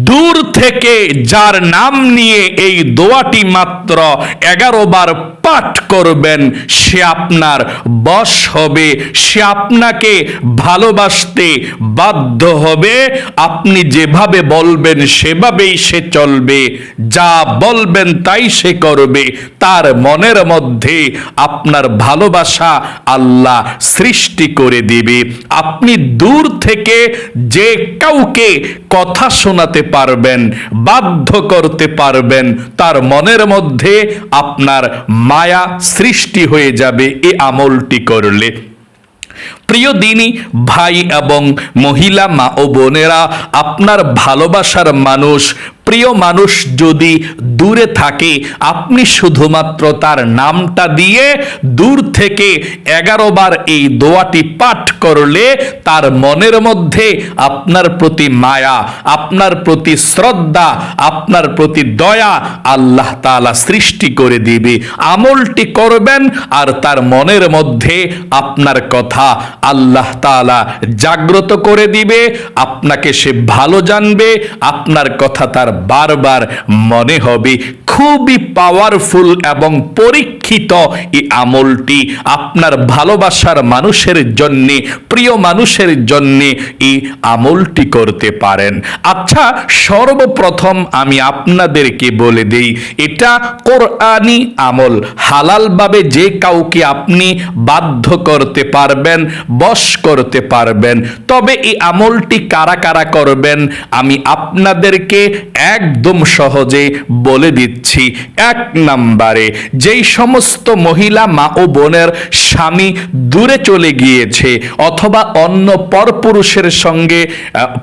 দূর থেকে যার নাম নিয়ে এই দোয়াটি মাত্র 11 বার পাঠ করবেন, সে আপনার বশ হবে, সে আপনাকে ভালোবাসতে বাধ্য হবে। আপনি যেভাবে বলবেন সেভাবেই সে চলবে, যা বলবেন তাই সে করবে। তার মনের মধ্যে আপনার ভালোবাসা আল্লাহ সৃষ্টি করে দিবে। আপনি দূর থেকে যে কাউকে কথা শোনাতে পারবেন, বাধ্য করতে পারবেন, তার মনের মধ্যে আপনার মায়া সৃষ্টি হয়ে যাবে এই আমলটি করলে। প্রিয় দিনী ভাই এবং মহিলা মা ও বোনেরা, আপনার ভালোবাসার মানুষ, প্রিয় মানুষ যদি দূরে থাকে, আপনি শুধুমাত্র তার নামটা দিয়ে দূর থেকে 11 বার এই দোয়াটি পাঠ করলে তার মনের মধ্যে আপনার প্রতি মায়া, আপনার প্রতি শ্রদ্ধা, আপনার প্রতি দয়া আল্লাহ তাআলা সৃষ্টি করে দিবে। আমলটি করবেন আর তার মনের মধ্যে আপনার কথা আল্লাহ তাআলা জাগ্রত করে দিবে। আপনাকে সে ভালো জানবে, আপনার কথা তার বারবার মনে হবে। খুবই পাওয়ারফুল এবং পরীক্ষিত এই আমলটি। আপনার ভালোবাসার মানুষের জন্য, প্রিয় মানুষের জন্য এই আমলটি করতে পারেন। আচ্ছা, সর্বপ্রথম আমি আপনাদেরকে বলে দেই, এটা কোরআনি আমল। হালালভাবে যে কাউকে আপনি বাধ্য করতে পারবেন, বশ করতে পারবেন। তবে এই আমলটি কারা কারা করবেন আমি আপনাদেরকে একদম সহজে বলে দিচ্ছি। 1 নম্বরে, যেই সমস্ত মহিলা মা ও বোনের স্বামী দূরে চলে গিয়েছে অথবা অন্য পরপুরুষের সঙ্গে,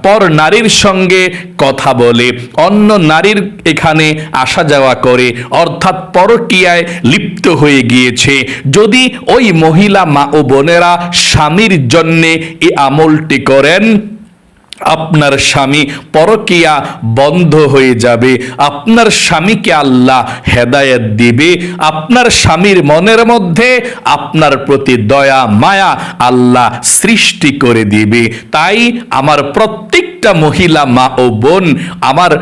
পর নারীর সঙ্গে কথা বলে, অন্য নারীর এখানে আসা যাওয়া করে, অর্থাৎ পরকীয়ায় লিপ্ত হয়ে গিয়েছে, যদি ওই মহিলা মা ও বোনেরা স্বামীর জন্যে এই আমলটি করেন, আপনার স্বামী পরকীয়া বন্ধ হয়ে যাবে। আপনার স্বামীকে আল্লাহ হেদায়েত দিবে। আপনার স্বামীর মনের মধ্যে আপনার প্রতি দয়া মায়া আল্লাহ সৃষ্টি করে দিবে। তাই আমার প্রত্যেকটা মহিলা মা ও বোন, আমার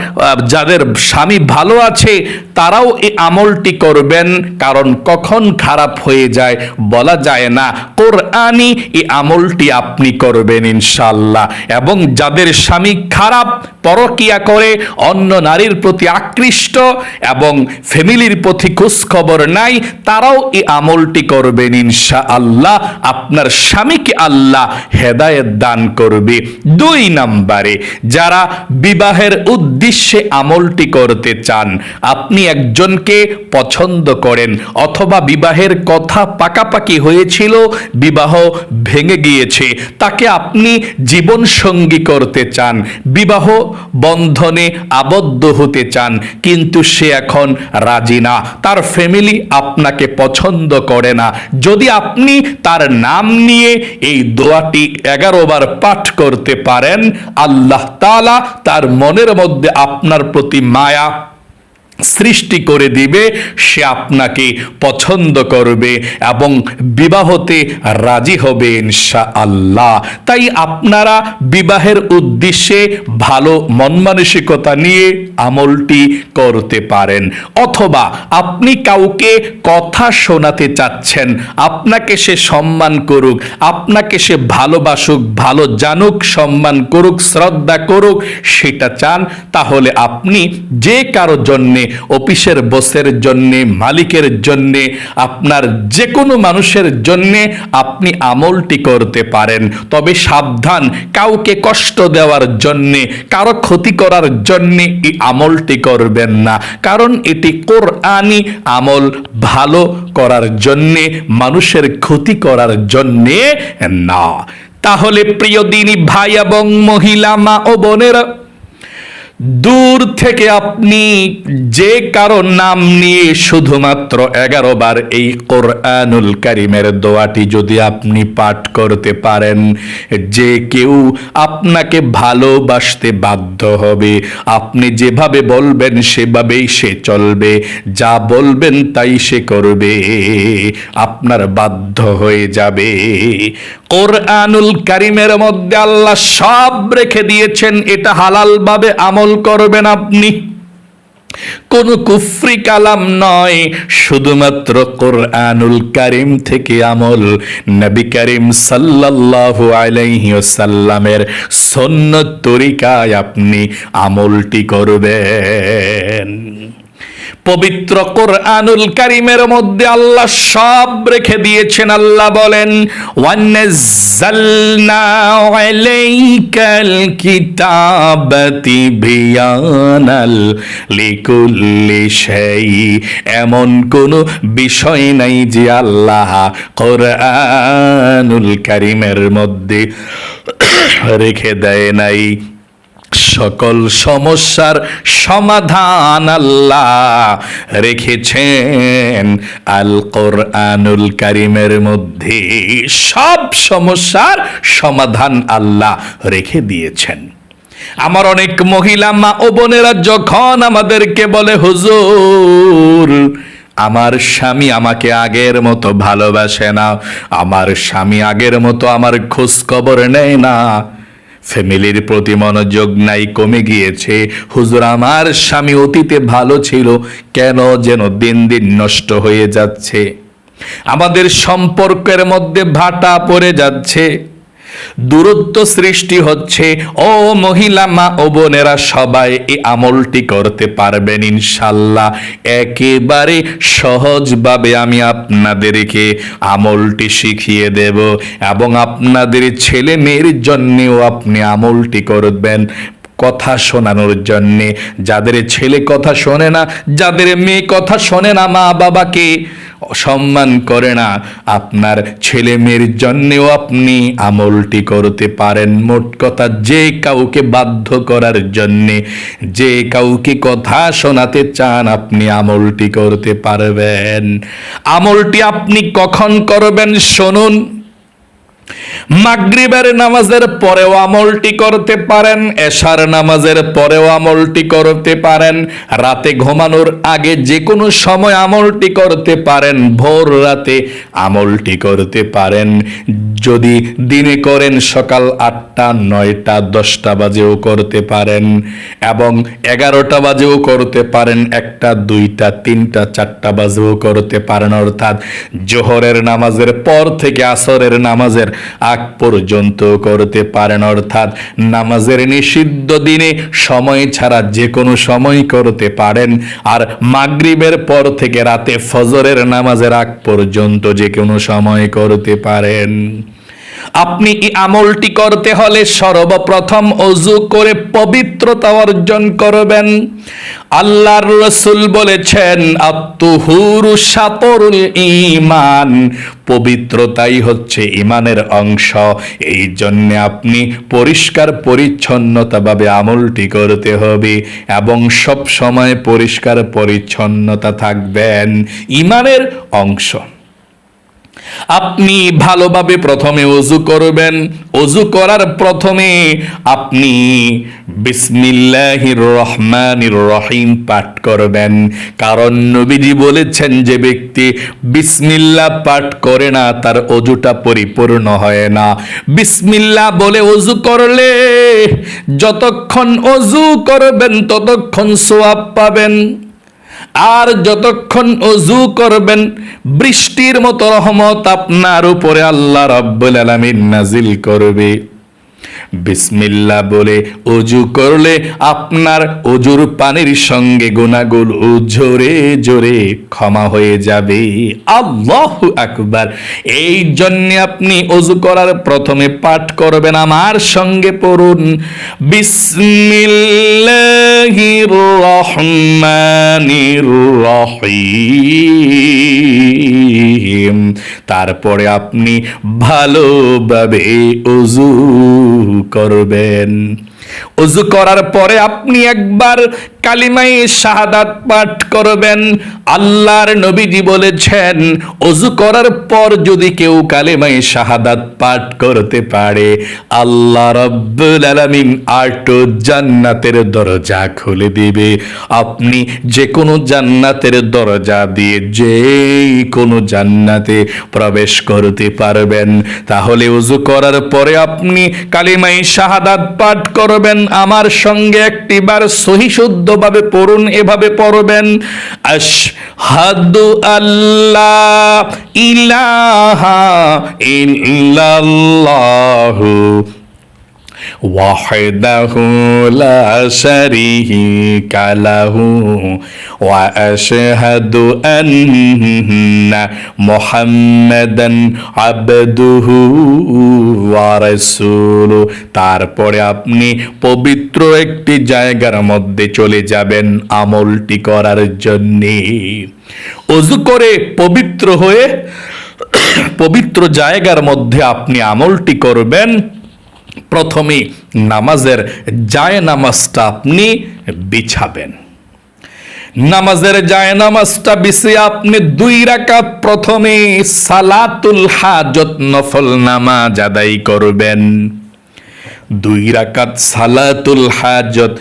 যাদের স্বামী ভালো আছে, তারাও এই আমলটি করবেন। কারণ কখন খারাপ হয়ে যায় বলা যায় না। কোরআনি এই আমলটি আপনি করবেন ইনশাআল্লাহ। এবং যাদের স্বামী খারাপ, পরকীয়া করে, অন্য নারীর প্রতি আকৃষ্ট এবং ফ্যামিলির প্রতি খোঁজ খবর নাই, তারাও এই আমলটি করবেন ইনশাআল্লাহ। আপনার স্বামীকে আল্লাহ হেদায়েত দান করবে। 2 নম্বরে, যারা বিবাহের উদ্দেশ্যে আমলটি করতে চান, আপনি একজনকে পছন্দ করেন অথবা বিবাহের কথা পাকাপাকি হয়েছিল, বিবাহ ভেঙে গিয়েছে, তাকে আপনি জীবন সঙ্গী করতে চান, বিবাহ বন্ধনে আবদ্ধ হতে চান, কিন্তু সে এখন রাজি না, তার ফ্যামিলি আপনাকে পছন্দ করে না। যদি আপনি তার নাম নিয়ে এই দোয়াটি 11 বার পাঠ করতে পারেন, আল্লাহ তাআলা তার মনের মধ্যে আপনার প্রতি মায়া সৃষ্টি করে দিবে, সে আপনাকে পছন্দ করবে এবং বিবাহতে রাজি হবে ইনশাআল্লাহ। তাই আপনারা বিবাহের উদ্দেশ্যে ভালো মন মানসিকতা নিয়ে আমলটি করতে পারেন। অথবা আপনি কাউকে কথা শোনাতে চাচ্ছেন, আপনাকে সে সম্মান করুক, আপনাকে সে ভালোবাসুক, ভালো জানুক, সম্মান করুক, শ্রদ্ধা করুক, সেটা চান, তাহলে আপনি যে কারো জন্যে, অফিসের বসের জন্যে, মালিকের জন্যে, আপনার যে কোনো মানুষের জন্যে আপনি আমলটি করতে পারেন। তবে সাবধান, কাউকে কষ্ট দেওয়ার জন্যে, কারো ক্ষতি করার জন্যে এই আমলটি করবেন না। কারণ এটি কোরআনি আমল, ভালো করার জন্যে, মানুষের ক্ষতি করার জন্যে না। তাহলে প্রিয় দিনী ভাই এবং মহিলা মা ও বোনেরা, দূর থেকে আপনি যে কারো নাম নিয়ে শুধুমাত্র 11 বার এই কোরআনুল কারীমের দোয়াটি যদি আপনি পাঠ করতে পারেন, যে কেউ আপনাকে ভালোবাসতে বাধ্য হবে। আপনি যেভাবে বলবেন সেভাবেই সে চলবে, যা বলবেন তাই সে করবে, আপনার বাধ্য হয়ে যাবে। কোরআনুল কারীমের মধ্যে আল্লাহ সব রেখে দিয়েছেন। এটা হালাল ভাবে আমল আমল করবেন আপনি। কোন কুফরি কালাম নয়, শুধুমাত্র কোরআনুল কারীম থেকে আমল, নবী করিম সাল্লাল্লাহু আলাইহি ওয়াসাল্লামের সুন্নত তরিকায় আপনি আমলটি করবেন। পবিত্র কোরআনুল কারীমের মধ্যে আল্লাহ সব রেখে দিয়েছেন। আল্লাহ বলেন, ওয়ানাজ্জালনা আলাইকাল কিতাবা তিবয়ানাল লিকুল্লি শাই। এমন কোন বিষয় নাই যে আল্লাহ কোরআনুল কারীমের মধ্যে রেখে দেয় নাই। সকল সমস্যার সমাধান আল্লাহ রেখেছেন আল কোরআনুল কারীমের মধ্যে। সব সমস্যার সমাধান আল্লাহ রেখে দিয়েছেন। আমার অনেক মহিলা মা ও বোনেরা যখন আমাদেরকে বলে, হুজুর আমার স্বামী আমাকে আগের মতো ভালোবাসে না, আমার স্বামী আগের মতো আমার খোঁজ খবর নেয় না, ফ্যামিলির প্রতি মনোযোগ নাই, কমে গিয়েছে, হুজুর আমার স্বামী অতীতে ভালো ছিল, কেন যেন দিন দিন নষ্ট হয়ে যাচ্ছে, আমাদের সম্পর্কের মধ্যে ভাটা পড়ে যাচ্ছে, দূরত্ব সৃষ্টি হচ্ছে। ও মহিলা মা ও বোনেরা, সবাই এই আমলটি করতে পারবেন ইনশাল্লাহ। একেবারে সহজভাবে আমি আপনাদেরকে আমলটি শিখিয়ে দেব এবং আপনাদের ছেলে মেয়ের জন্যেও আপনি আমলটি করবেন। কথা শোনানোর জন্যে, যাদের ছেলে কথা শোনে না, যাদের মেয়ে কথা শোনে না, মা বাবাকে সম্মান করে না, আপনার ছেলে মেয়ের জন্যেও আপনি আমলটি করতে পারেন। মোট কথা, যে কাউকে বাধ্য করার জন্যে, যে কাউকে কথা শোনাতে চান, আপনি আমলটি করতে পারবেন। আমলটি আপনি কখন করবেন শুনুন। মাগরিবের নামাজের পরেও আমলটি করতে পারেন, এশার নামাজের পরেও আমলটি করতে পারেন, রাতে ঘুমানোর আগে যে কোনো সময় আমলটি করতে পারেন, ভোর রাতে আমলটি করতে পারেন। যদি দিনে করেন সকাল 8টা, 9টা, 10টা বাজেও করতে পারেন এবং 11টা বাজেও করতে পারেন, 1টা, 2টা, 3টা, 4টা বাজেও করতে পারেন। অর্থাৎ জোহরের নামাজের পর থেকে আসরের নামাজের আগ পর্যন্ত করতে পারেন। অর্থাৎ নামাজের নিষিদ্ধ দিনে সময় ছাড়া যে কোনো সময় করতে পারেন। আর মাগরিবের পর থেকে রাতে ফজরের নামাজের আগ পর্যন্ত যে কোনো সময় করতে পারেন। আপনি এই আমলটি করতে হলে সর্বপ্রথম ওযু করে পবিত্রতা অর্জন করবেন। আল্লাহর রাসূল বলেছেন, আত-তুহুরু শাতরুল ঈমান, পবিত্রতাই হচ্ছে ঈমানের অংশ। এই জন্য আপনি পরিষ্কার পরিচ্ছন্নতাভাবে আমলটি করতে হবে এবং সব সময় পরিষ্কার পরিচ্ছন্নতা থাকবেন, ঈমানের অংশ। আপনি ভালোভাবে প্রথমে ওযু করবেন। ওযু করার প্রথমে আপনি বিসমিল্লাহির রহমানির রহিম পাঠ করবেন। কারণ নবীজি বলেছেন, যে ব্যক্তি বিসমিল্লাহ পাঠ করে না তার ওযুটা পরিপূর্ণ হয় না। বিসমিল্লাহ বলে ওযু করলে যতক্ষণ ওযু করবেন ততক্ষণ সওয়াব পাবেন, আর যতক্ষণ ওযু করবেন বৃষ্টির মতো রহমত আপনার উপরে আল্লাহ রাব্বুল আলামিন নাজিল করবে। বিসমিল্লাহ বলে ওযু করলে আপনার ওযুর পানির সঙ্গে গুনাহগুলো জোরে জোরে ক্ষমা হয়ে যাবে। আল্লাহু আকবার। এই জন্য আপনি ওযু করার প্রথমে পাঠ করবেন, আমার সঙ্গে পড়ুন, বিসমিল্লাহির রহমানির রহিম। তারপরে আপনি ভালোভাবে ওযু করবেন। ওযু করার পরে আপনি একবার কালিমায়ে শাহাদাত পাঠ করবেন। আল্লাহর নবীজি বলেছেন, ওযু করার পর যদি কেউ কালিমায়ে শাহাদাত পাঠ করতে পারে, আল্লাহ রাব্বুল আলামিন 8 জান্নাতের দরজা খুলে দিবে। আপনি যে কোনো জান্নাতের দরজা দিয়ে যে কোনো জান্নাতে প্রবেশ করতে পারবেন। তাহলে ওযু করার পরে আপনি কালিমায়ে শাহাদাত পাঠ করবেন। পড়বেন আমার সঙ্গে একটিবার সহি শুদ্ধভাবে পড়ুন, এভাবে পড়বেন, আশহাদু আল্লাহ ইলাহা ইল্লাল্লাহু ওয়াহদাহু লা শারীকা লাহু ওয়া আশহাদু আন্না মুহাম্মাদান আবদুহু ওয়া রাসূলুহু। তারপরে আপনি পবিত্র একটি জায়গার মধ্যে চলে যাবেন আমলটি করার জন্যে। ওযু করে পবিত্র হয়ে পবিত্র জায়গার মধ্যে আপনি আমলটি করবেন। প্রথমে নামাজের জায়নামাজটা আপনি বিছাবেন। নামাজের জায়নামাজটা বিছিয়ে আপনি 2 রাকাত প্রথমে সালাতুল হাজত নফল নামাজ আদায় করবেন। 2 রাকাত সালাতুল হাজত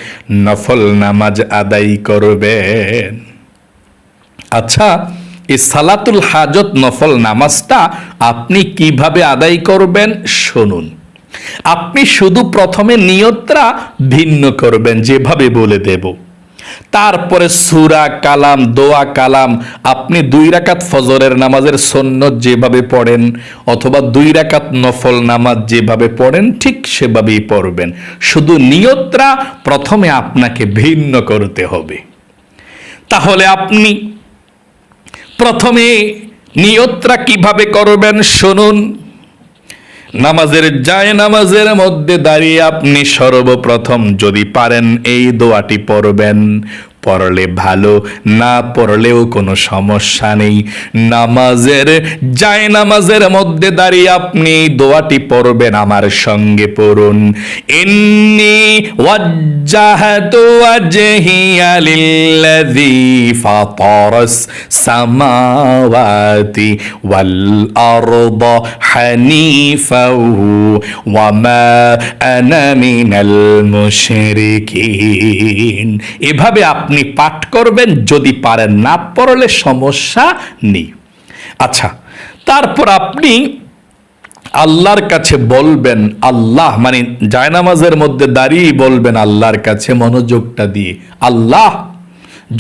নফল নামাজ আদায় করবেন। আচ্ছা, এই সালাতুল হাজত নফল নামাজটা আপনি কিভাবে আদায় করবেন শুনুন। আপনি শুধু প্রথমে নিয়তটা ভিন্ন করবেন, যেভাবে বলে দেব। তারপরে সূরা কালাম, দোয়া কালাম আপনি 2 রাকাত ফজরের নামাজের সুন্নত যেভাবে পড়েন অথবা 2 রাকাত নফল নামাজ যেভাবে পড়েন ঠিক সেভাবেই পড়বেন। শুধু নিয়তটা প্রথমে আপনাকে ভিন্ন করতে হবে। তাহলে আপনি প্রথমে নিয়তটা কিভাবে করবেন শুনুন। নামাজের জায়নামাজের মধ্যে দাঁড়িয়ে আপনি সর্বপ্রথম যদি পারেন এই দোয়াটি পড়বেন। পড়লে ভালো, না পড়লেও কোনো সমস্যা নেই। নামাজের জায়নামাজের মধ্যে দাঁড়িয়ে আপনি দোয়াটি পড়বেন, আমার সঙ্গে পড়ুন। ইন্নী ওয়াজ্জাহতু ওয়াজহিয়া লিল্লাযী ফাতারাস সামাওয়াতি ওয়াল আরদা হানিফাও ওয়া মা আনা মিনাল মুশরিকিন। এভাবে আপনি পাঠ করবেন, যদি পারেন, না পড়লে সমস্যা নেই। আচ্ছা, তারপর আপনি আল্লাহর কাছে বলবেন, আল্লাহ মানে জায়নামাজের মধ্যে দাঁড়িয়ে বলবেন আল্লাহর কাছে মনোযোগটা দিয়ে, আল্লাহ,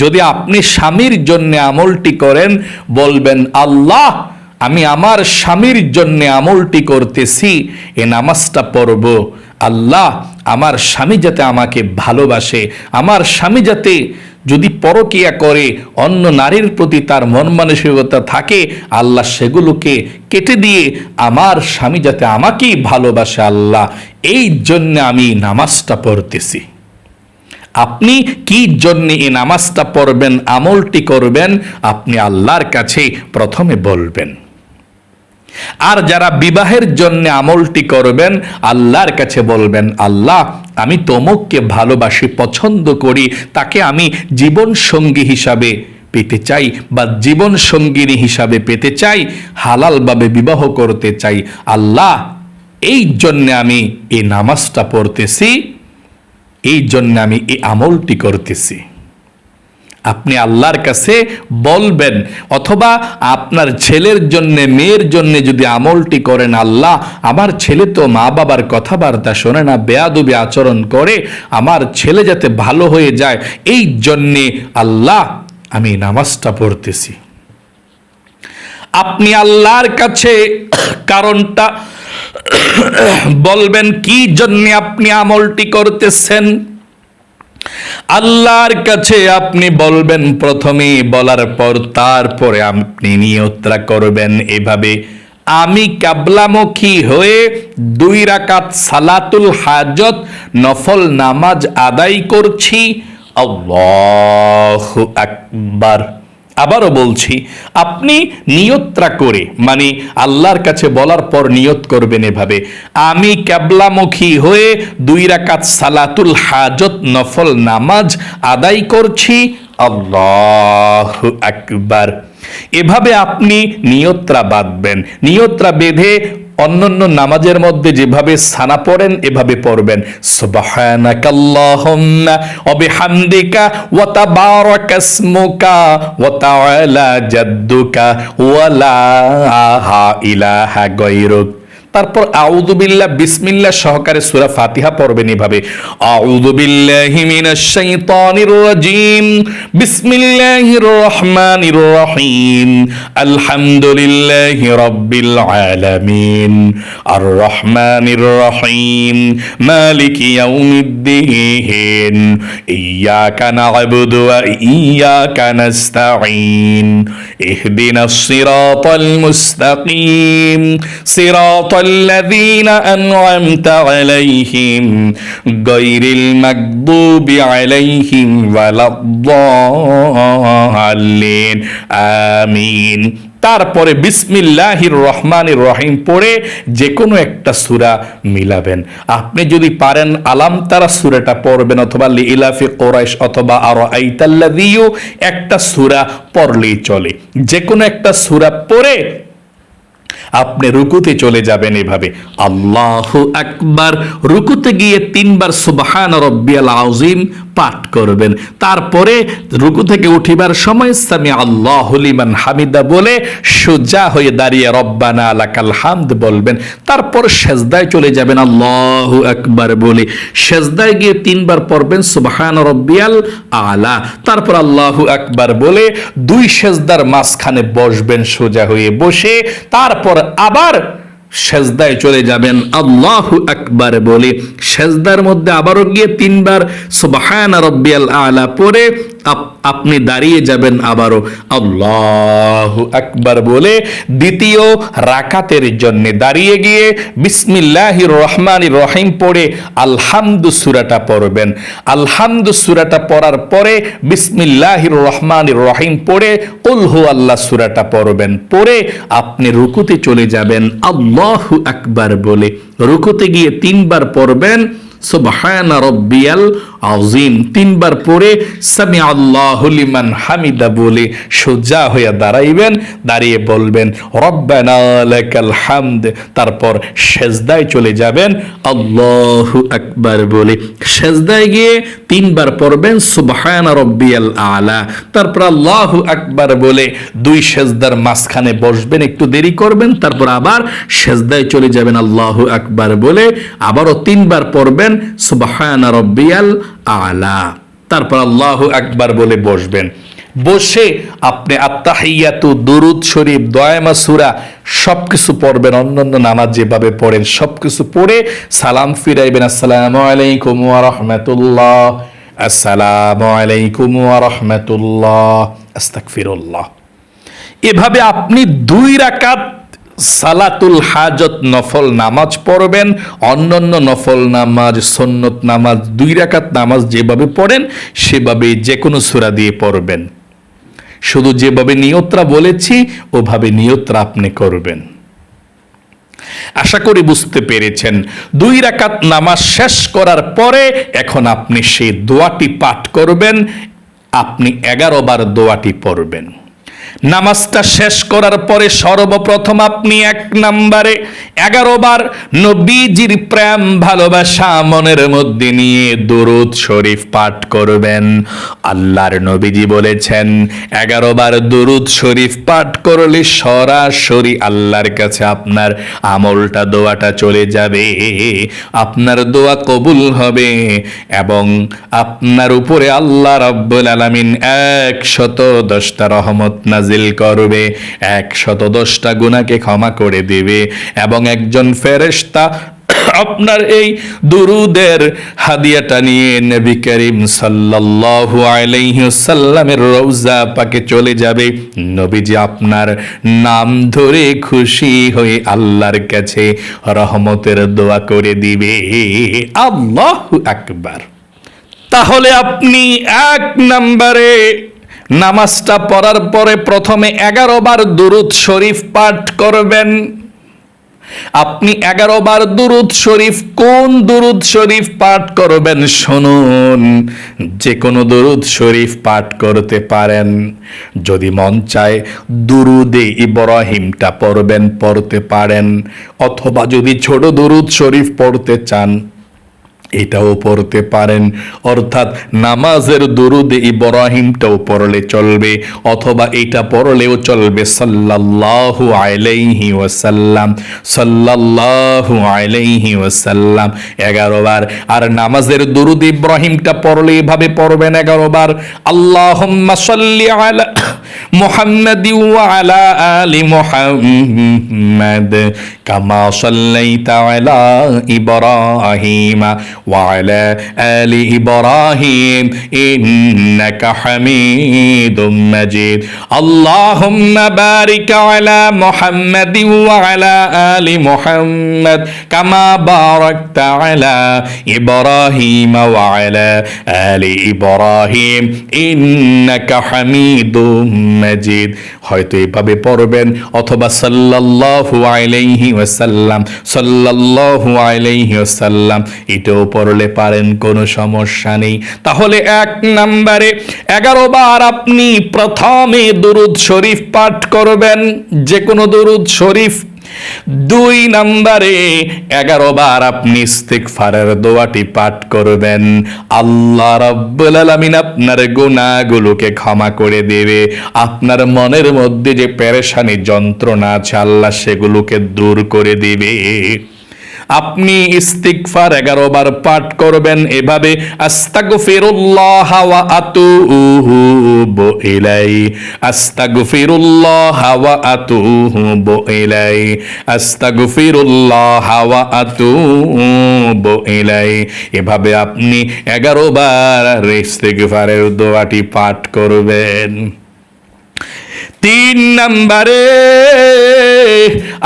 যদি আপনি স্বামীর জন্য আমলটি করেন বলবেন, আল্লাহ আমি আমার স্বামীর জন্য আমলটি করতেছি, এ নামাজটা পড়ব। আল্লাহ আমার স্বামী যাতে আমাকে ভালোবাসে, আমার স্বামী যাতে যদি পরকিয়া করে অন্য নারীর প্রতি তার মন মানসিকতা থাকে, আল্লাহ সেগুলোকে কেটে দিয়ে আমার স্বামী যাতে আমাকেই ভালোবাসে, আল্লাহ এই জন্য আমি নামাজটা পড়তেছি। আপনি কি জন্য এই নামাজটা পড়বেন, আমলটি করবেন, আপনি আল্লাহর কাছে প্রথমে বলবেন। আর যারা বিবাহের জন্য আমলটি করবেন আল্লাহর কাছে বলবেন, আল্লাহ আমি তমুককে ভালোবাসি, পছন্দ করি, তাকে আমি জীবন সঙ্গী হিসাবে পেতে চাই বা জীবন সঙ্গিনী হিসাবে পেতে চাই, হালালভাবে বিবাহ করতে চাই। আল্লাহ এই জন্য আমি এই নামাজটা পড়তেছি, এই জন্য আমি এই আমলটি করতেছি। আপনি আল্লাহর কাছে বলবেন। অথবা আপনার ছেলের জন্য, মেয়ের জন্য যদি আমলটি করেন, আল্লাহ আমার ছেলে তো মা বাবার কথাবার্তা শোনে না, বেয়াদবি আচরণ করে, আমার ছেলে যাতে ভালো হয়ে যায় এই জন্যে আল্লাহ আমি নামাজটা পড়তেছি। আপনি আল্লাহর কাছে কারণটা বলবেন, কি জন্য আপনি আমলটি করতেছেন। আল্লাহর কাছে আপনি বলবেন, প্রথমে বলার পর তারপরে আপনি নিয়তটা করবেন এভাবে, আমি কিবলামুখী হয়ে 2 রাকাত সালাতুল হাজত নফল নামাজ আদায় করছি, আল্লাহু আকবার। আবারও বলছি, আপনি নিয়তটা করে মানে আল্লাহর কাছে বলার পর নিয়ত করবেন এভাবে, আমি কিবলামুখী হয়ে 2 রাকাত সালাতুল হাজত নফল নামাজ আদায় করছি, আল্লাহু আকবার। এভাবে আপনি নিয়তটা বাঁধবেন। নিয়তটা বেঁধে অন্যান্য নামাজের মধ্যে যেভাবে সানা পড়েন এভাবে পড়বেন, সুবহানাকাল্লাহুম্মা ওয়া বিহামদিকা ওয়া তাবারাকাসমুকা ওয়া তাআলা জাদ্দুকা ওয়া লা ইলাহা গায়রুক। তারপর আউযু বিল্লাহ বিসমিল্লাহ সহকারে সূরা ফাতিহা পড়বেন এভাবে, আউযু বিল্লাহি মিনাশ শাইতানির রাজিম, বিসমিল্লাহির রহমানির রহিম, আলহামদুলিল্লাহি রাব্বিল আলামিন, আর রহমানির রহিম, মালিকি ইয়াউমিদ্দিন, ইয়াকা না'বুদু ওয়া ইয়াকা নাস্তাঈন, ইহদিনাস সিরাতাল মুস্তাকিম, সিরাতাল্লাযীনা আন'আমতা আলাইহিম গায়রিল মাগদুবি আলাইহিম ওয়ালাদ-দাল্লিন, আমিন। তারপরে বিসমিল্লাহির রহমানির রহিম পড়ে যে কোনো একটা সূরা মিলাবেন। আপনি যদি পারেন আলাম তারা সূরাটা পড়বেন, অথবা লিইলাফি কুরাইশ অথবা আরাআইতাল্লাযীও একটা সূরা পড়লেই চলে। যে কোনো একটা সূরা পড়ে আপনি রুকুতে চলে যাবেন এভাবে, আল্লাহু আকবার। রুকুতে গিয়ে 3 বার সুবহান রাব্বিয়াল আযীম পাঠ করবেন। তারপরে রুকু থেকে উঠিবার সময় সামি আল্লাহু লিমান হামিদা বলে সোজা হয়ে দাঁড়িয়ে রব্বানা লাকাল হামদ বলবেন। তারপর সেজদায় চলে যাবেন আল্লাহু আকবার বলে। সেজদায় গিয়ে 3 বার পড়বেন সুবহান রাব্বিয়াল আলা। তারপর আল্লাহু আকবার বলে 2 সেজদার মাঝখানে বসবেন সোজা হয়ে। বসে তারপর আবার সেজদায় চলে যাবেন আল্লাহু আকবার বলে। সেজদার মধ্যে আবারও গিয়ে 3 বার সুবহান রাব্বিয়াল আলা পড়ে আপনি দাঁড়িয়ে যাবেন আবারও আল্লাহু আকবার বলে। দ্বিতীয় রাকাতের জন্য দাঁড়িয়ে গিয়ে বিসমিল্লাহির রহমানির রহিম পড়ে আলহামদু সূরাটা পড়বেন। আলহামদু সূরাটা পড়ার পরে বিসমিল্লাহির রহমানির রহিম পড়ে কুল হুয়াল্লাহ সূরাটা পড়বেন। পড়ে আপনি রুকুতে চলে যাবেন আল্লাহু আকবার বলে। রুকুতে গিয়ে 3 বার পড়বেন সুবহান রাব্বিয়াল আযীম। 3 বার পড়ে সামি আল্লাহু লিমান হামিদা বলে সোজা হয়ে দাঁড়াইবেন। দাঁড়িয়ে বলবেন রব্বানা লাকাল হামদ। তারপর সেজদায় চলে যাবেন আল্লাহু আকবার বলে। সেজদায় গিয়ে 3 বার পড়বেন সুবহান রাব্বিয়াল আলা। তারপর আল্লাহু আকবার বলে 2 সেজদার মাঝখানে বসবেন, একটু দেরি করবেন। তারপর আবার সেজদায় চলে যাবেন আল্লাহু আকবার বলে। আবারও 3 বার পড়বেন সুবহান রাব্বিয়াল আলা। তারপর আল্লাহু আকবার বলে বসবেন। বসে আপনি আত্তাহিয়াতু, দুরুদ শরীফ, দয়ামা সূরা সবকিছু পড়বেন। অন্যান্য নামাজ যেভাবে পড়েন সবকিছু পড়ে সালাম ফিরাইবেন, আসসালামু আলাইকুম ওয়া রাহমাতুল্লাহ, আসসালামু আলাইকুম ওয়া রাহমাতুল্লাহ, আস্তাগফিরুল্লাহ। এভাবে আপনি 2 রাকাত সালাতুল হাজত নফল নামাজ পড়বেন। অন্যান্য নফল নামাজ, সুন্নত নামাজ, 2 রাকাত নামাজ যেভাবে পড়েন সেভাবে যে কোনো সূরা দিয়ে পড়বেন। শুধু যেভাবে নিয়তরা বলেছি ওভাবে নিয়তরা আপনি করবেন। আশা করি বুঝতে পেরেছেন। 2 রাকাত নামাজ শেষ করার পরে এখন আপনি সেই দোয়াটি পাঠ করবেন। আপনি 11 বার দোয়াটি পড়বেন। নামাজটা শেষ করার পরে সর্বপ্রথম আপনি 1 নম্বরে 11 বার নবীজির প্রেম ভালোবাসা মনের মধ্যে নিয়ে দুরূদ শরীফ পাঠ করবেন। আল্লাহর নবীজি বলেছেন 11 বার দুরূদ শরীফ পাঠ করলে সরাসরি আল্লাহর কাছে আপনার আমলটা, দোয়াটা চলে যাবে। আপনার দোয়া কবুল হবে এবং আপনার উপরে আল্লাহ রাব্বুল আলামিন 110টা রহমত নাজিল করবে, 110টা গুনাহকে ক্ষমা করে দিবে এবং একজন ফেরেশতা আপনার এই দুরুদের হাদিয়াটা নিয়ে নবী করিম সাল্লাল্লাহু আলাইহি ওয়াসাল্লামের রওজা পাকে চলে যাবে। নবীজি আপনার নাম ধরে খুশি হয়ে আল্লাহর কাছে রহমতের দোয়া করে দিবে। আল্লাহু আকবার। তাহলে আপনি 1 নম্বরে নামাজটা পড়ার পরে প্রথমে 11 বার দুরূদ শরীফ পাঠ করবেন। আপনি 11 বার দুরূদ শরীফ, কোন দুরূদ শরীফ পাঠ করবেন শুনুন। যে কোনো দুরূদ শরীফ পাঠ করতে পারেন। যদি মন চায় দুরুদে ইব্রাহিমটা পড়বেন, পড়তে পারেন। অথবা যদি ছোট দুরূদ শরীফ পড়তে চান এটাও পড়তে পারেন, অর্থাৎ নামাজের দুরুদ ইব্রাহিমটাও পড়লে চলবে, অথবা এটা পড়লেও চলবে সাল্লাল্লাহু আলাইহি ওয়াসাল্লাম, সাল্লাল্লাহু আলাইহি ওয়াসাল্লাম 11 বার। আর নামাজের দুরুদ ইব্রাহিমটা পড়লে এভাবে পড়বেন 11 বার, আল্লাহুম্মা সাল্লি আলা মুহাম্মাদি ওয়া আলা আলি মুহাম্মাদ কামা সাল্লাইতা আলা ইব্রাহিম وعلى آل إبراهيم إنك حميد مجيد اللهم بارك على محمد وعلى آل محمد كما باركت على إبراهيم وعلى آل إبراهيم إنك حميد مجيد। হয়তো এভাবে পড়বেন, অথবা সাল্লাল্লাহু আলাইহি ওয়াসাল্লাম, সাল্লাল্লাহু আলাইহি ওয়াসাল্লাম এটাও পড়লে পারেন, কোনো সমস্যা নেই। তাহলে 1 নম্বরে 11 বার আপনি প্রথমে দুরুদ শরীফ পাঠ করবেন, যে কোনো দুরুদ শরীফ। 2 নম্বরে 11 বার আপনি ইস্তিগফারের দোয়াটি পাঠ করবেন, আল্লাহ রাব্বুল আলামিন আপনার গুনাহগুলোকে ক্ষমা করে দেবে, আপনার মনের মধ্যে যে পেরেশানি যন্ত্রণা আছে আল্লাহ সেগুলোকে দূর করে দেবে। আপনি ইস্তিগফার 11 বার পাঠ করবেন এভাবে, আস্তাগফিরুল্লাহ ওয়া আতুবু ইলাইহি, আস্তাগফিরুল্লাহ ওয়া আতুবু ইলাইহি, আস্তাগফিরুল্লাহ ওয়া আতুবু ইলাইহি। এভাবে আপনি 11 বার ইস্তিগফারের দোয়াটি পাঠ করবেন। 3 নম্বরে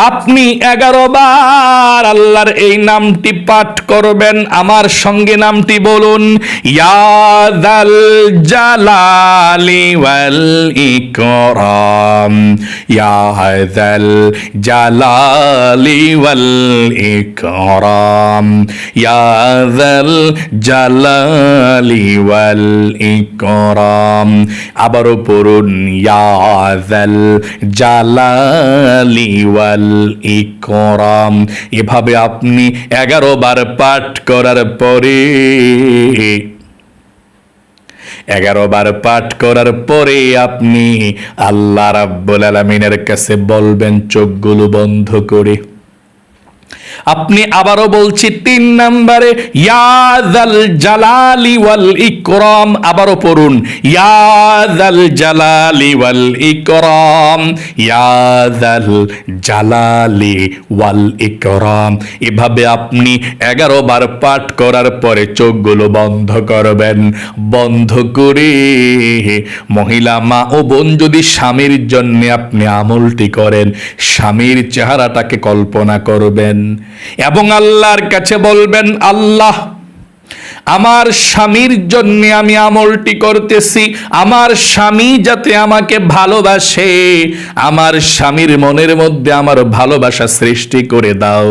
আপনি 11 বার আল্লাহর এই নামটি পাঠ করবেন, আমার সঙ্গে নামটি বলুন, ইয়া যাল জালালি ওয়াল ইকরাম, ইয়া যাল জালালি ওয়াল ইকরাম, ইয়া যাল জালালি ওয়াল ইকরাম। আবারও পড়ুন, ইয়া যাল জালালি ওয়াল ইকরাম। এভাবে আপনি 11 বার পাঠ করার পরে 11 বার পাঠ করার পরে আপনি আল্লাহ রাব্বুল আলামিনের কাছে বলবেন চোখগুলো বন্ধ করে। আপনি আবারও বলছি 3 নম্বরে, ইয়া যাল জালালি ওয়াল ইকরাম, আবারও পড়ুন, ইয়া যাল জালালি ওয়াল ইকরাম, ইয়া যাল জালালি ওয়াল ইকরাম। এভাবে আপনি 11 বার পাঠ করার পরে চোখগুলো বন্ধ করবেন। বন্ধ করে মহিলা মা ও বোন, যদি স্বামীর জন্য আপনি আমলটি করেন, স্বামীর চেহারাটাকে কল্পনা করবেন এবং আল্লাহর কাছে বলবেন, আল্লাহ আমার স্বামীর জন্য আমি আমলটি করতেছি, আমার স্বামী যাতে আমাকে ভালোবাসে, আমার স্বামীর মনের মধ্যে আমার ভালোবাসা সৃষ্টি করে দাও।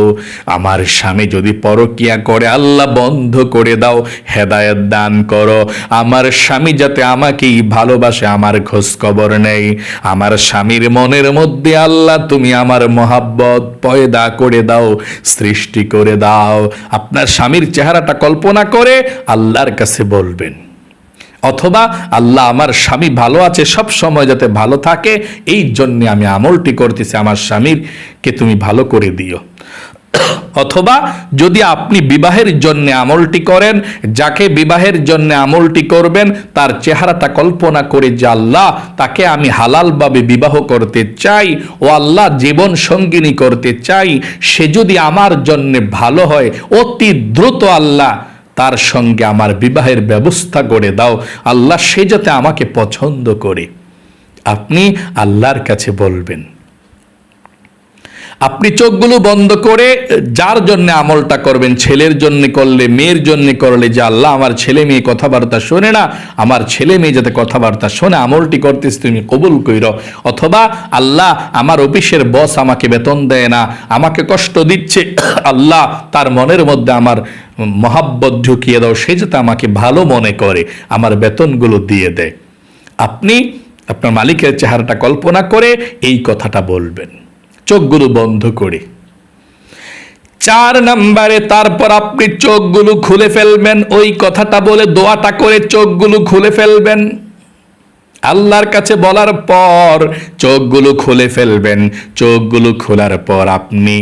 আমার স্বামী যদি পরকিয়া করে আল্লাহ বন্ধ করে দাও, হেদায়েত দান করো। আমার স্বামী যাতে আমাকেই ভালোবাসে, আমার খোঁজ খবর নেই। আমার স্বামীর মনের মধ্যে আল্লাহ তুমি আমার মহাব্বত পয়দা করে দাও, সৃষ্টি করে দাও। আপনার স্বামীর চেহারাটা কল্পনা করে আল্লাহর কাছে বলবেন। অথবা, আল্লাহ আমার স্বামী ভালো আছে, সব সময় যাতে ভালো থাকে, এই জন্য আমি আমলটি করতেছি, আমার স্বামীরকে তুমি ভালো করে দিও। অথবা যদি আপনি বিবাহের জন্য আমলটি করেন, যাকে বিবাহের জন্য আমলটি করবেন তার চেহারাটা কল্পনা করে যে আল্লাহ তাকে আমি হালালভাবে বিবাহ করতে চাই, ও আল্লাহ জীবন সঙ্গিনী করতে চাই, সে যদি আমার জন্য ভালো হয় অতি দ্রুত আল্লাহ তার সঙ্গে আমার বিবাহের ব্যবস্থা করে দাও, আল্লাহ সে যাতে আমাকে পছন্দ করে। আপনি আল্লাহর কাছে বলবেন। আপনি চোখগুলো বন্ধ করে যার জন্য আমলটা করবেন, ছেলের জন্য করলে, মেয়ের জন্য করলে, যে আল্লাহ আমার ছেলে মেয়ে কথাবার্তা শোনে না, আমার ছেলে মেয়ে যাতে কথাবার্তা শোনে, আমলটি করতেছি তুমি কবুল কইরো। অথবা, আল্লাহ আমার অফিসের বস আমাকে বেতন দেয় না, আমাকে কষ্ট দিচ্ছে, আল্লাহ তার মনের মধ্যে আমার মহাব্বত ঢুকিয়ে দাও, সে যাতে আমাকে ভালো মনে করে, আমার বেতনগুলো দিয়ে দেয়। আপনি আপনার মালিকের চেহারাটা কল্পনা করে এই কথাটা বলবেন, চোখগুলো বন্ধ করে। 4 নম্বরে তারপর আপনি চোখগুলো খুলে ফেলবেন, ওই কথাটা বলে দোয়াটা করে চোখগুলো খুলে ফেলবেন। আল্লাহর কাছে বলার পর চোখগুলো খুলে ফেলবেন। চোখগুলো খোলার পর আপনি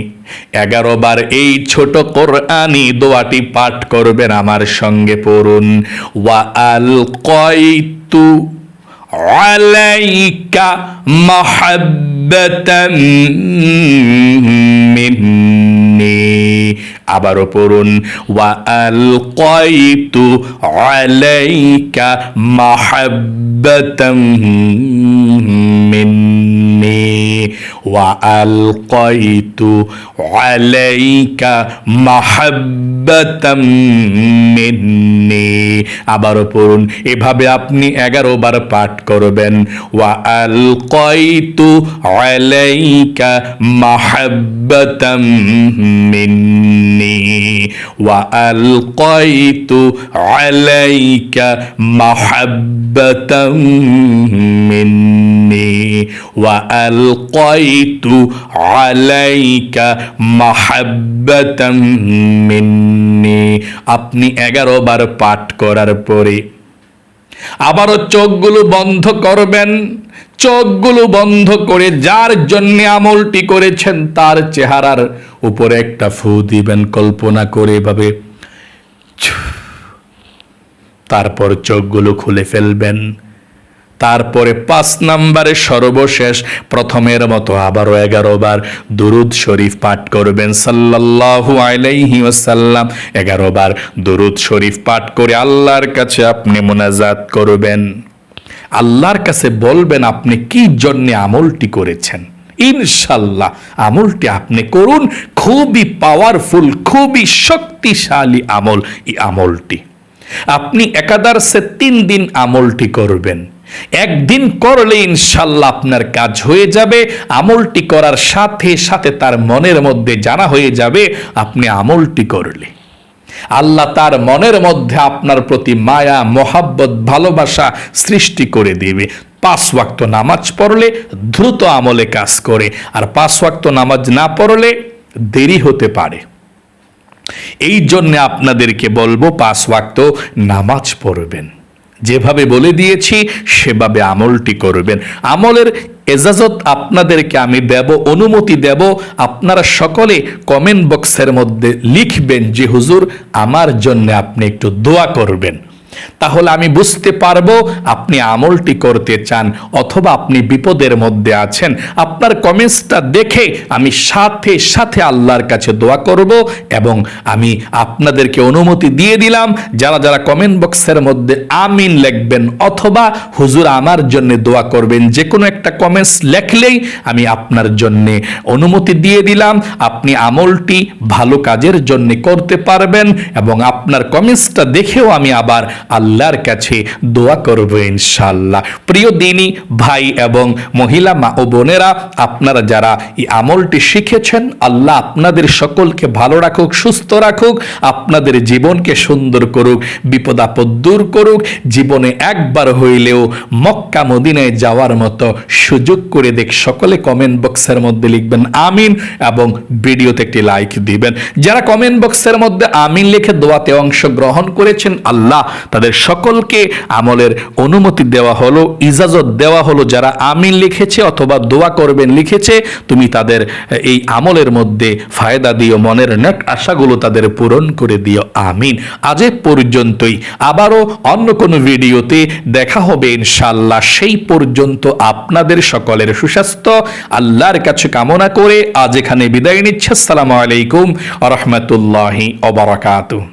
11 বার এই ছোট কোরআনি দোয়াটি পাঠ করবেন। আমার সঙ্গে পড়ুন, ওয়া আলকাইতু আলাইকা মাহাব্বাতাম মিন্নি। আবারও পড়ুন, ওয়া আলকাইতু আলাইকা মাহাব্বাতাম মিন্নি ওয়া আলকাইতু আলাইকা মাহাব্বাতাম মিন্নি। আবারও পড়ুন, এভাবে আপনি 11 বার পাঠ করবেন, ওয়া আলকাইতু আলাইকা মাহাব্বাতাম মিন্নি ওয়া আলকাইতু আলাইকা মাহাব্বাতাম মিন্নি ওয়া আলকাইতু আলাইকা মাহাব্বাতাম মিন্নি। আপনি 11 বার পাঠ করার পরে আবারও চোখগুলো বন্ধ করবেন। চোখগুলো বন্ধ করে যার জন্য আমলটি করেছেন তার চেহারার উপরে একটা ফু দিবেন, কল্পনা করে এভাবে। তারপর চোখগুলো খুলে ফেলবেন। তারপরে 5 নম্বরে সর্বশেষ প্রথমের মতো আবারও 11 বার দুরুদ শরীফ পাঠ করবেন সাল্লাল্লাহু আলাইহি ওয়াসাল্লাম। 11 বার দুরুদ শরীফ পাঠ করে আল্লাহর কাছে আপনি মুনাজাত করবেন। আল্লাহর কাছে বলবেন আপনি কি জন্য আমলটি করেছেন। ইনশাল্লাহ আমলটি আপনি করুন, খুবই পাওয়ারফুল, খুবই শক্তিশালী আমল। এই আমলটি আপনি একাদারসে 3 দিন আমলটি করবেন। একদিন করলে ইনশাল্লাহ আপনার কাজ হয়ে যাবে। আমলটি করার সাথে সাথে তার মনের মধ্যে জানা হয়ে যাবে আপনি আমলটি করলে আল্লাহ তার মনের মধ্যে আপনার প্রতি মায়া, মোহাব্বত, ভালোবাসা সৃষ্টি করে দিবে। 5 ওয়াক্ত নামাজ পড়লে দ্রুত আমলে কাজ করে, আর 5 ওয়াক্ত নামাজ না পড়লে দেরি হতে পারে। এই জন্য আপনাদেরকে বলবো 5 ওয়াক্ত নামাজ পড়বেন। যেভাবে বলে দিয়েছি সেভাবে আমলটি করবেন। আমলের এজাজত আপনাদেরকে আমি দেব, অনুমতি দেব। আপনারা সকলে কমেন্ট বক্সের মধ্যে লিখবেন যে হুজুর আমার জন্য আপনি একটু দোয়া করবেন। তাহলে আমি বুঝতে পারবো আপনি আমলটি করতে চান অথবা আপনি বিপদের মধ্যে আছেন। আপনার কমেন্টসটা দেখে আমি সাথে সাথে আল্লাহর কাছে দোয়া করব এবং আমি আপনাদেরকে অনুমতি দিয়ে দিলাম যারা যারা কমেন্ট বক্সের মধ্যে আমিন লিখবেন অথবা হুজুর আমার জন্য দোয়া করবেন, যে কোনো একটা কমেন্টস লেখলেই আমি আপনার জন্য অনুমতি দিয়ে দিলাম। আপনি আমলটি ভালো কাজের জন্য করতে পারবেন এবং আপনার কমেন্টসটা দেখেও আমি আবার আল্লাহর কাছে দোয়া করব ইনশাআল্লাহ। প্রিয় দিনী ভাই এবং মহিলা মা ও বোনেরা, আপনারা যারা এই আমলটি শিখেছেন আল্লাহ আপনাদের সকলকে ভালো রাখুক, সুস্থ রাখুক, আপনাদের জীবনকে সুন্দর করুক, বিপদ আপদ দূর করুক। জীবনে একবার হইলেও মক্কা মদিনায় যাওয়ার মতো সুযোগ করে দেখ। সকলে কমেন্ট বক্সের মধ্যে লিখবেন আমিন এবং ভিডিওতে একটি লাইক দিবেন। যারা কমেন্ট বক্সের মধ্যে আমিন লিখে দোয়াতে অংশগ্রহণ করেছেন আল্লাহ তাদের সকলকে আমলের অনুমতি দেওয়া হলো, ইজাজত দেওয়া হলো। যারা আমিন লিখেছে অথবা দোয়া করবেন লিখেছে, তুমি তাদের এই আমলের মধ্যে ফায়দা দিও, মনের নেক আশাগুলো তাদের পূরণ করে দিও, আমিন। আজ পর্যন্তই, আবারও অন্য কোনো ভিডিওতে দেখা হবে ইনশাআল্লাহ। সেই পর্যন্ত আপনাদের সকলের সুস্বাস্থ্য আল্লাহর কাছে কামনা করে আজ এখানে বিদায় নিচ্ছে। আসসালামু আলাইকুম ওয়া রাহমাতুল্লাহি ওয়া বারাকাতুহু।